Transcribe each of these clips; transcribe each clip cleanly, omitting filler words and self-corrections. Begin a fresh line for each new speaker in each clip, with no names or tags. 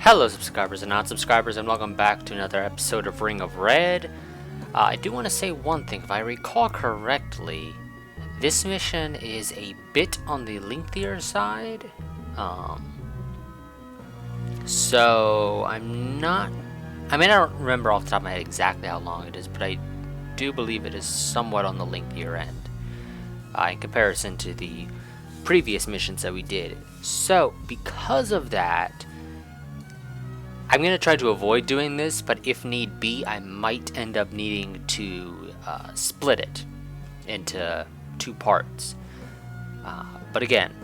Hello subscribers and non-subscribers, and welcome back to another episode of Ring of Red. I do want to say one thing. If I recall correctly, this mission is a bit on the lengthier side. So I don't remember off the top of my head exactly how long it is, but I do believe it is somewhat on the lengthier end in comparison to the previous missions that we did. So because of that, I'm going to try to avoid doing this, but if need be, I might end up needing to split it into two parts. But again,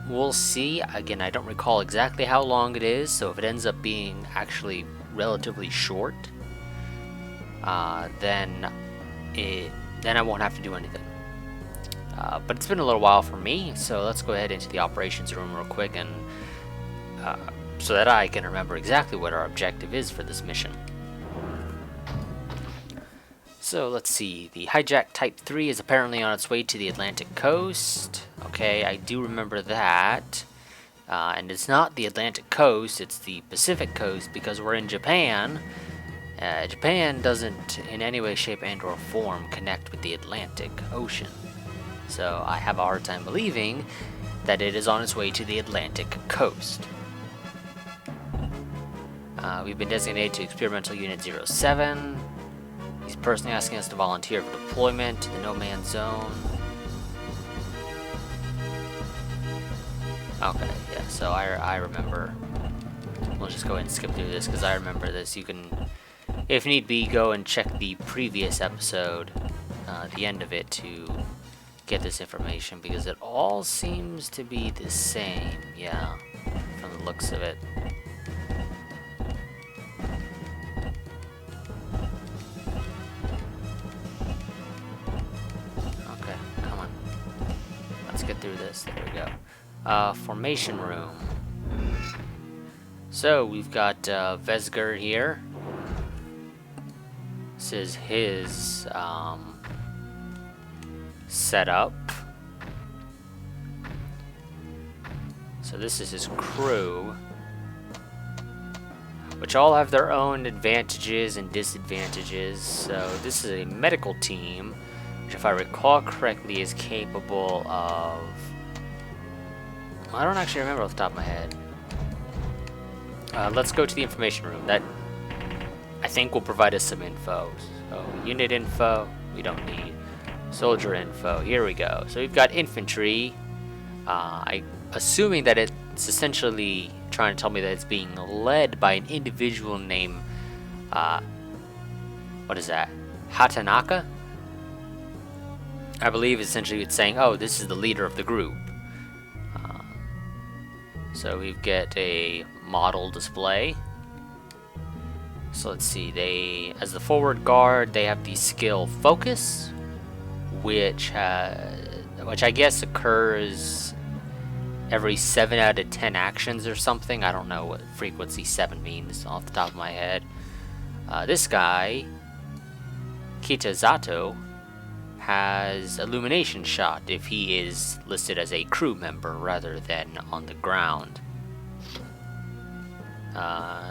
we'll see. Again, I don't recall exactly how long it is, so if it ends up being actually relatively short, then I won't have to do anything. But it's been a little while for me, so let's go ahead into the operations room real quick and so that I can remember exactly what our objective is for this mission. So let's see, the hijack type 3 is apparently on its way to the Atlantic coast. Okay, I do remember that. And it's not the Atlantic coast, it's the Pacific coast because we're in Japan. Japan doesn't in any way, shape, and or form connect with the Atlantic Ocean. So I have a hard time believing that it is on its way to the Atlantic coast. We've been designated to Experimental Unit 07. He's personally asking us to volunteer for deployment to the No Man's Zone. Okay, yeah, so I remember. We'll just go ahead and skip through this because I remember this. You can, if need be, go and check the previous episode, the end of it, to get this information because it all seems to be the same, yeah, from the looks of it. Get through this. There we go. Formation room. So we've got Vesger here. This is his setup. So this is his crew, which all have their own advantages and disadvantages. So this is a medical team, which, if I recall correctly, is capable of... I don't actually remember off the top of my head. Let's go to the information room. That, I think, will provide us some info. So, unit info, we don't need. Soldier info, here we go. So we've got infantry. Assuming that it's essentially trying to tell me that it's being led by an individual named... what is that? Hatanaka? I believe essentially it's saying, oh, this is the leader of the group. So we get a model display. So let's see, as the forward guard, they have the skill Focus, which I guess occurs every 7 out of 10 actions or something. I don't know what frequency 7 means off the top of my head. This guy, Kitazato, has illumination shot if he is listed as a crew member rather than on the ground.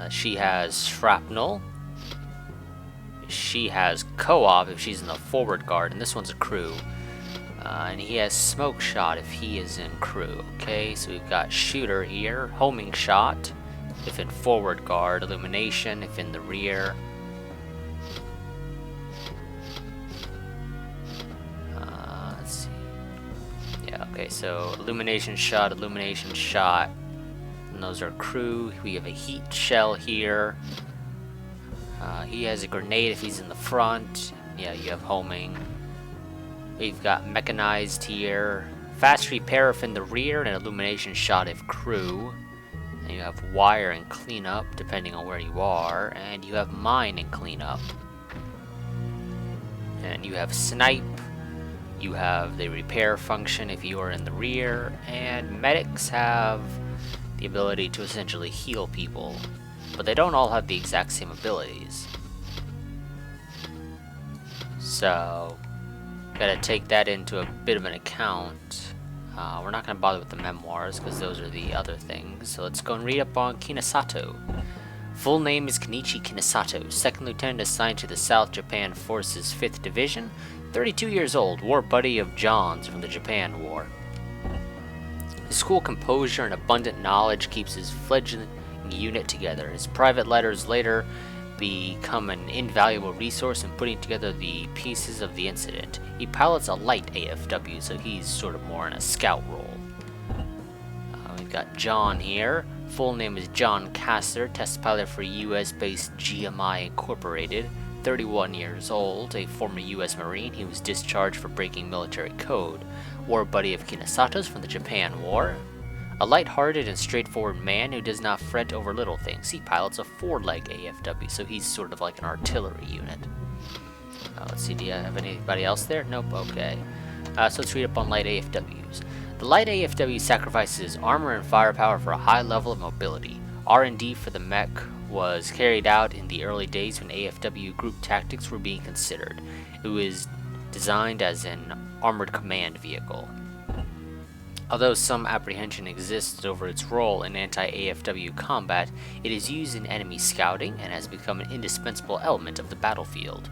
She has shrapnel. She has co-op if she's in the forward guard, and this one's a crew. And he has smoke shot if he is in crew. Okay, so we've got shooter here, homing shot if in forward guard, illumination if in the rear. Okay, so illumination shot, and those are crew. We have a heat shell here. He has a grenade if he's in the front. Yeah, you have homing. We've got mechanized here. Fast repair if in the rear, and illumination shot if crew. And you have wire and cleanup depending on where you are, and you have mine and cleanup. And you have snipe. You have the repair function if you are in the rear, and medics have the ability to essentially heal people, but they don't all have the exact same abilities. So, gotta take that into a bit of an account. We're not gonna bother with the memoirs because those are the other things. So let's go and read up on Kinasato. Full name is Kenichi Kinosato, 2nd Lieutenant assigned to the South Japan Forces 5th Division, 32 years old, war buddy of John's from the Japan War. His cool composure and abundant knowledge keeps his fledgling unit together. His private letters later become an invaluable resource in putting together the pieces of the incident. He pilots a light AFW, so he's sort of more in a scout role. We've got John here. Full name is John Casser, test pilot for US-based GMI Incorporated. 31 years old, a former US Marine. He was discharged for breaking military code. War buddy of Kinosato's from the Japan War. A light-hearted and straightforward man who does not fret over little things. He pilots a 4-leg AFW, so he's sort of like an artillery unit. Let's see, do you have anybody else there? Nope, okay. So let's read up on light AFWs. The light AFW sacrifices armor and firepower for a high level of mobility. R&D for the mech was carried out in the early days when AFW group tactics were being considered. It was designed as an armored command vehicle. Although some apprehension exists over its role in anti-AFW combat, it is used in enemy scouting and has become an indispensable element of the battlefield.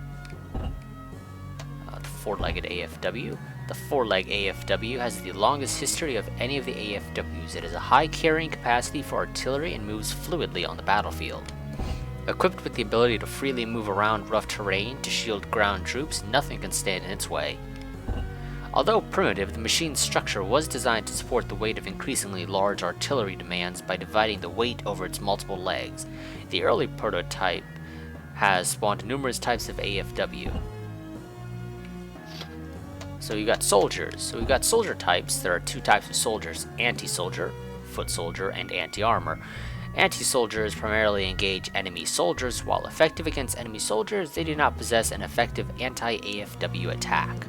The 4-legged AFW. The 4-leg AFW has the longest history of any of the AFWs. It has a high carrying capacity for artillery and moves fluidly on the battlefield. Equipped with the ability to freely move around rough terrain to shield ground troops, nothing can stand in its way. Although primitive, the machine's structure was designed to support the weight of increasingly large artillery demands by dividing the weight over its multiple legs. The early prototype has spawned numerous types of AFW. So you got soldiers. So we've got soldier types. There are 2 types of soldiers: anti-soldier, foot soldier, and anti-armor. Anti-soldiers primarily engage enemy soldiers. While effective against enemy soldiers, they do not possess an effective anti-AFW attack.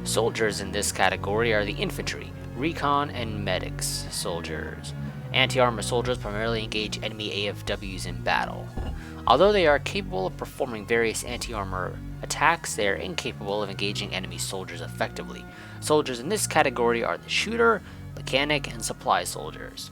Soldiers in this category are the infantry, recon, and medics soldiers. Anti-armor soldiers primarily engage enemy AFWs in battle. Although they are capable of performing various anti-armor attacks, they are incapable of engaging enemy soldiers effectively. Soldiers in this category are the shooter, mechanic, and supply soldiers.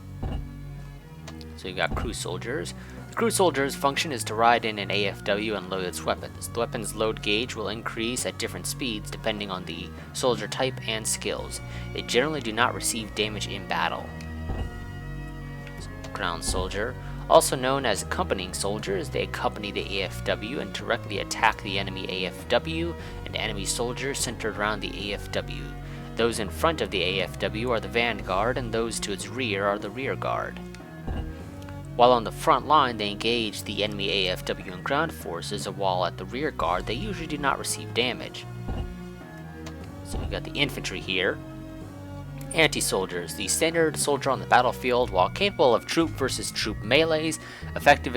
So you got crew soldiers. The crew soldier's function is to ride in an AFW and load its weapons. The weapon's load gauge will increase at different speeds depending on the soldier type and skills. They generally do not receive damage in battle. Ground soldier. Also known as accompanying soldiers, they accompany the AFW and directly attack the enemy AFW and enemy soldiers centered around the AFW. Those in front of the AFW are the vanguard, and those to its rear are the rear guard. While on the front line, they engage the enemy AFW and ground forces, while at the rear guard, they usually do not receive damage. So we've got the infantry here. Anti-soldiers, the standard soldier on the battlefield. While capable of troop versus troop melees, effective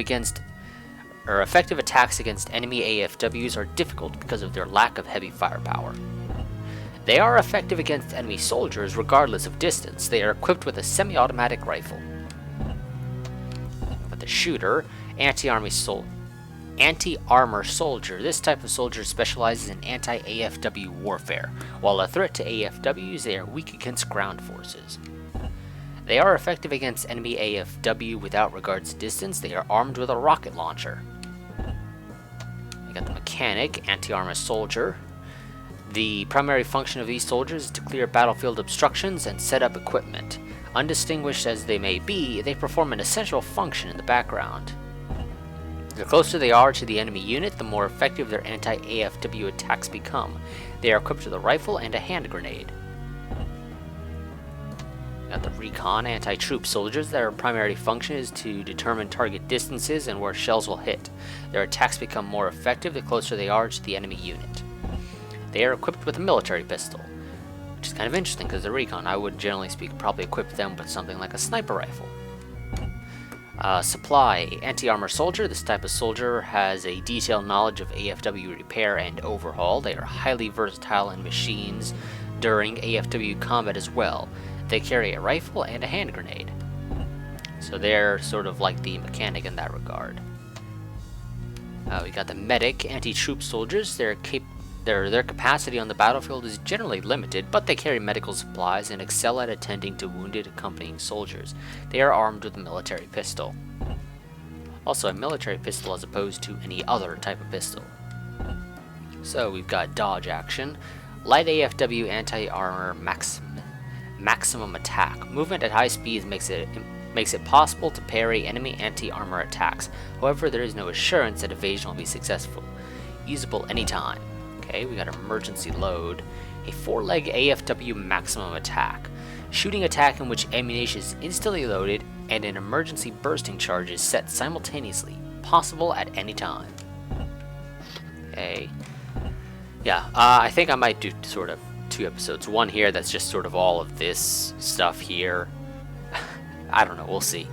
attacks against enemy AFWs are difficult because of their lack of heavy firepower. They are effective against enemy soldiers regardless of distance. They are equipped with a semi-automatic rifle. The shooter, anti-armor soldier. This type of soldier specializes in anti-AFW warfare. While a threat to AFWs, they are weak against ground forces. They are effective against enemy AFW without regards to distance. They are armed with a rocket launcher. You got the mechanic, anti-armor soldier. The primary function of these soldiers is to clear battlefield obstructions and set up equipment. Undistinguished as they may be, they perform an essential function in the background. The closer they are to the enemy unit, the more effective their anti-AFW attacks become. They are equipped with a rifle and a hand grenade. Got the recon anti-troop soldiers. Their primary function is to determine target distances and where shells will hit. Their attacks become more effective the closer they are to the enemy unit. They are equipped with a military pistol, which is kind of interesting because the recon, I would generally speak probably equip them with something like a sniper rifle. Supply anti-armor soldier. This type of soldier has a detailed knowledge of AFW repair and overhaul. They are highly versatile in machines during AFW combat as well. They carry a rifle and a hand grenade. So they're sort of like the mechanic in that regard. We got the medic anti-troop soldiers. Their capacity on the battlefield is generally limited, but they carry medical supplies and excel at attending to wounded accompanying soldiers. They are armed with a military pistol. Also a military pistol as opposed to any other type of pistol. So we've got dodge action, light AFW anti-armor maximum attack. Movement at high speeds makes it possible to parry enemy anti-armor attacks. However, there is no assurance that evasion will be successful. Usable anytime. Okay, we got emergency load, a 4-leg AFW maximum attack. Shooting attack in which ammunition is instantly loaded and an emergency bursting charge is set simultaneously, possible at any time. Okay. Yeah, I think I might do sort of 2 episodes. One here that's just sort of all of this stuff here. I don't know, we'll see.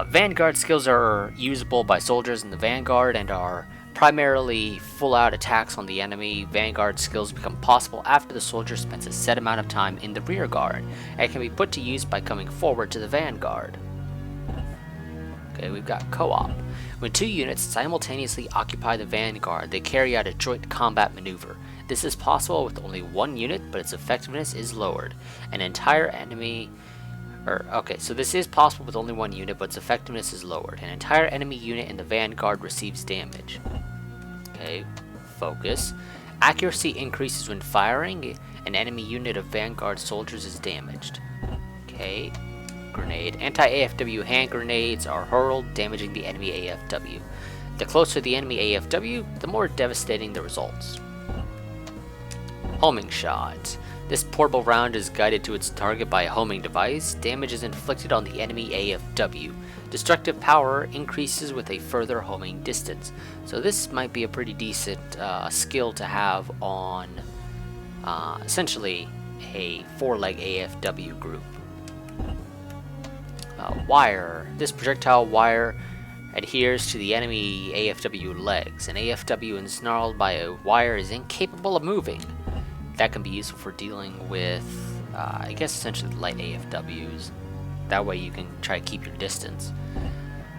Vanguard skills are usable by soldiers in the Vanguard and are primarily full-out attacks on the enemy. Vanguard skills become possible after the soldier spends a set amount of time in the rear guard and can be put to use by coming forward to the Vanguard. Okay, we've got co-op. When 2 units simultaneously occupy the Vanguard, they carry out a joint combat maneuver. This is possible with only 1 unit, but its effectiveness is lowered. An entire enemy... so this is possible with only 1 unit, but its effectiveness is lowered. An entire enemy unit in the Vanguard receives damage. Okay, focus. Accuracy increases when firing. An enemy unit of Vanguard soldiers is damaged. Okay, grenade. Anti-AFW hand grenades are hurled, damaging the enemy AFW. The closer the enemy AFW, the more devastating the results. Homing shot. This portable round is guided to its target by a homing device. Damage is inflicted on the enemy AFW. Destructive power increases with a further homing distance. So this might be a pretty decent skill to have on essentially a 4-leg AFW group. Wire. This projectile wire adheres to the enemy AFW legs. An AFW ensnarled by a wire is incapable of moving. That can be useful for dealing with, I guess, essentially light AFWs. That way you can try to keep your distance.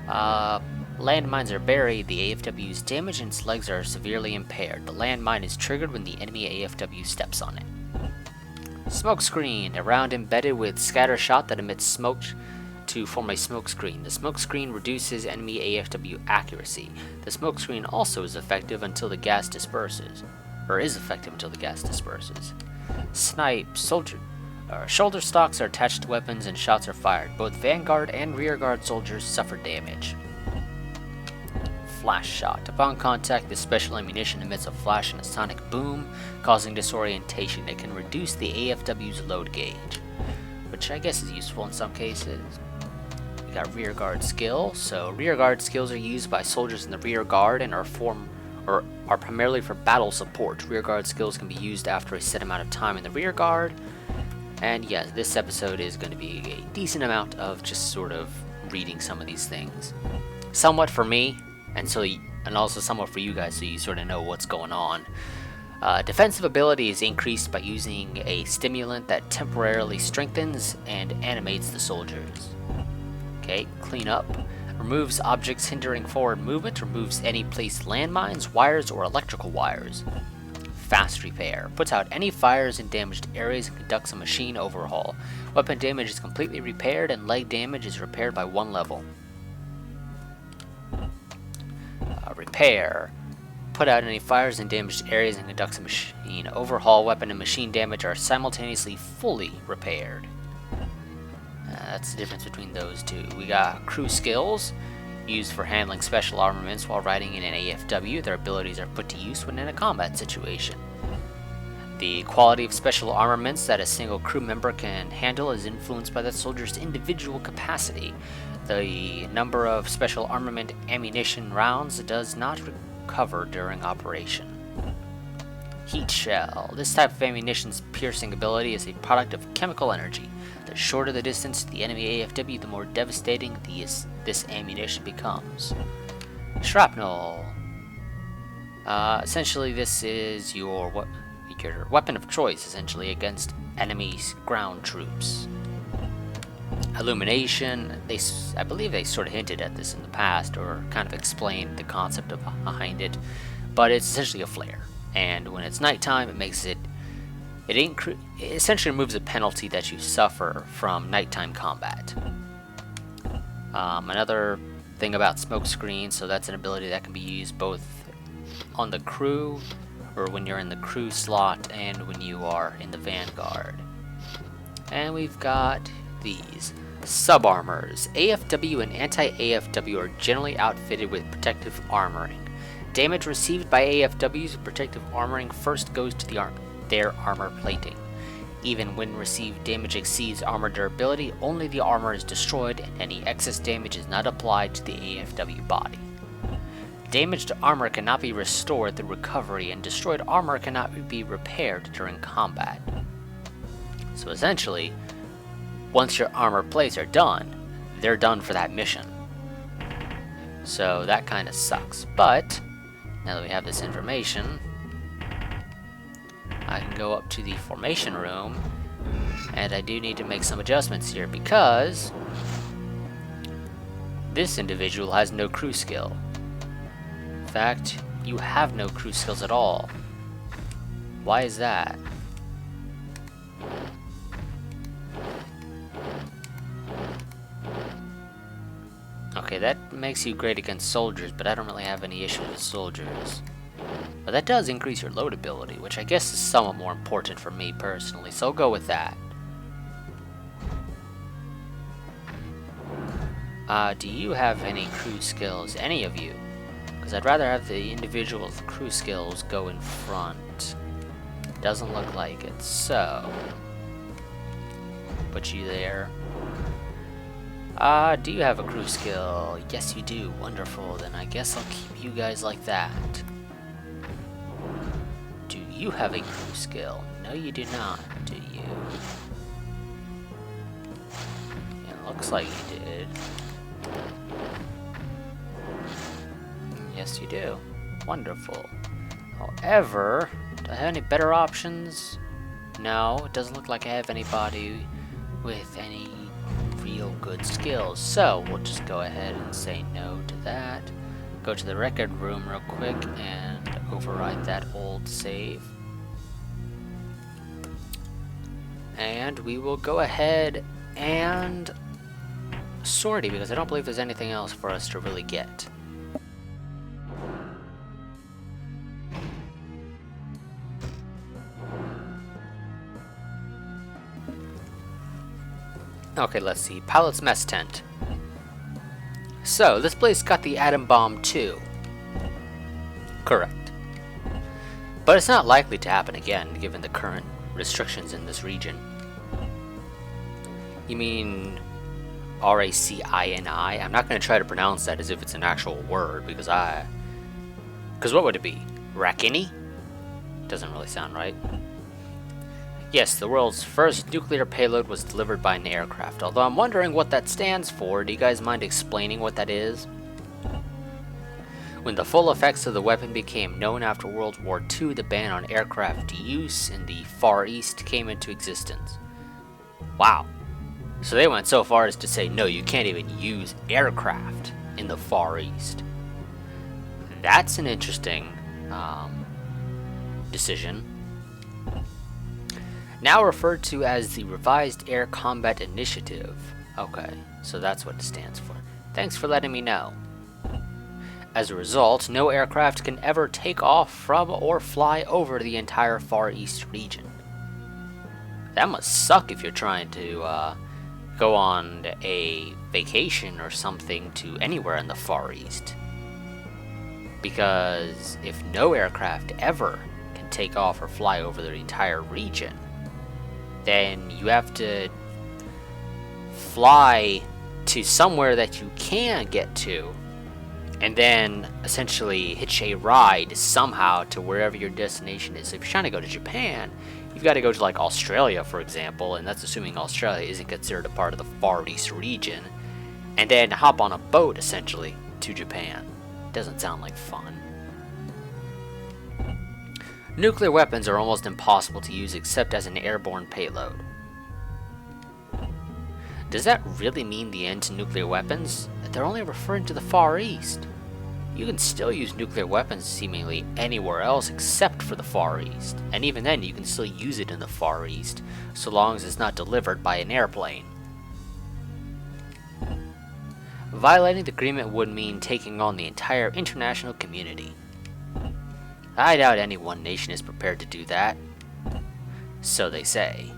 Landmines are buried. The AFW's damage and its legs are severely impaired. The landmine is triggered when the enemy AFW steps on it. Smoke screen. A round embedded with scatter shot that emits smoke to form a smoke screen. The smoke screen reduces enemy AFW accuracy. The smoke screen also is effective until the gas disperses. Or is effective until the gas disperses. Snipe. Shoulder stocks are attached to weapons and shots are fired. Both Vanguard and Rearguard soldiers suffer damage. Flash shot. Upon contact, this special ammunition emits a flash and a sonic boom, causing disorientation. It can reduce the AFW's load gauge, which I guess is useful in some cases. We got Rearguard skill. So Rearguard skills are used by soldiers in the rear guard and are primarily for battle support. Rearguard skills can be used after a set amount of time in the rear guard. And yes, this episode is going to be a decent amount of just sort of reading some of these things. Somewhat for me, and also somewhat for you guys, so you sort of know what's going on. Defensive ability is increased by using a stimulant that temporarily strengthens and animates the soldiers. Okay, clean up. Removes objects hindering forward movement. Removes any placed landmines, wires, or electrical wires. Fast repair. Puts out any fires in damaged areas and conducts a machine overhaul. Weapon damage is completely repaired and leg damage is repaired by 1 level. Repair. Put out any fires in damaged areas and conducts a machine overhaul. Weapon and machine damage are simultaneously fully repaired. That's the difference between those two. We got crew skills. Used for handling special armaments while riding in an AFW. Their abilities are put to use when in a combat situation. The quality of special armaments that a single crew member can handle is influenced by the soldier's individual capacity. The number of special armament ammunition rounds does not recover during operation. Heat shell. This type of ammunition's piercing ability is a product of chemical energy. The shorter the distance to the enemy AFW, the more devastating this ammunition becomes. Shrapnel. Essentially, this is your weapon of choice, essentially, against enemy ground troops. Illumination. I believe they sort of hinted at this in the past, or kind of explained the concept behind it, but it's essentially a flare. And when it's nighttime, it essentially removes a penalty that you suffer from nighttime combat. Another thing about smoke screen, so that's an ability that can be used both on the crew, or when you're in the crew slot, and when you are in the Vanguard. And we've got these sub-armors. AFW and anti-AFW are generally outfitted with protective armoring. Damage received by AFWs with protective armoring first goes to their armor plating. Even when received damage exceeds armor durability, only the armor is destroyed and any excess damage is not applied to the AFW body. Damaged armor cannot be restored through recovery, and destroyed armor cannot be repaired during combat. So essentially, once your armor plates are done, they're done for that mission. So that kind of sucks. But now that we have this information, I can go up to the formation room, and I do need to make some adjustments here because this individual has no crew skill. In fact, you have no crew skills at all. Why is that? Okay, that makes you great against soldiers, but I don't really have any issues with soldiers. But that does increase your load ability, which I guess is somewhat more important for me personally, so I'll go with that. Do you have any crew skills, any of you? Because I'd rather have the individual crew skills go in front. Doesn't look like it, so put you there. Do you have a crew skill? Yes, you do. Wonderful. Then I guess I'll keep you guys like that. Do you have a crew skill? No, you do not, do you? It looks like you did. Yes, you do. Wonderful. However, do I have any better options? No, it doesn't look like I have anybody with any real good skills. So, we'll just go ahead and say no to that. Go to the record room real quick and override that old save. And we will go ahead and sortie because I don't believe there's anything else for us to really get. Okay, let's see. Pilot's mess tent. So, this place got the atom bomb too. Correct. But it's not likely to happen again, given the current restrictions in this region. You mean RACINI? I'm not going to try to pronounce that as if it's an actual word, because what would it be? Rakini? Doesn't really sound right. Yes, the world's first nuclear payload was delivered by an aircraft, although I'm wondering what that stands for. Do you guys mind explaining what that is? When the full effects of the weapon became known after World War II, the ban on aircraft use in the Far East came into existence. Wow. So they went so far as to say, no, you can't even use aircraft in the Far East. That's an interesting decision. Now referred to as the Revised Air Combat Initiative. Okay, so that's what it stands for. Thanks for letting me know. As a result, no aircraft can ever take off from or fly over the entire Far East region. That must suck if you're trying to go on a vacation or something to anywhere in the Far East. Because if no aircraft ever can take off or fly over the entire region, then you have to fly to somewhere that you can get to, and then essentially hitch a ride somehow to wherever your destination is. So if you're trying to go to Japan, you've got to go to like Australia, for example, and that's assuming Australia isn't considered a part of the Far East region, and then hop on a boat essentially to Japan. Doesn't sound like fun. Nuclear weapons are almost impossible to use except as an airborne payload. Does that really mean the end to nuclear weapons? They're only referring to the Far East. You can still use nuclear weapons seemingly anywhere else except for the Far East. And even then, you can still use it in the Far East, so long as it's not delivered by an airplane. Violating the agreement would mean taking on the entire international community. I doubt any one nation is prepared to do that. So they say.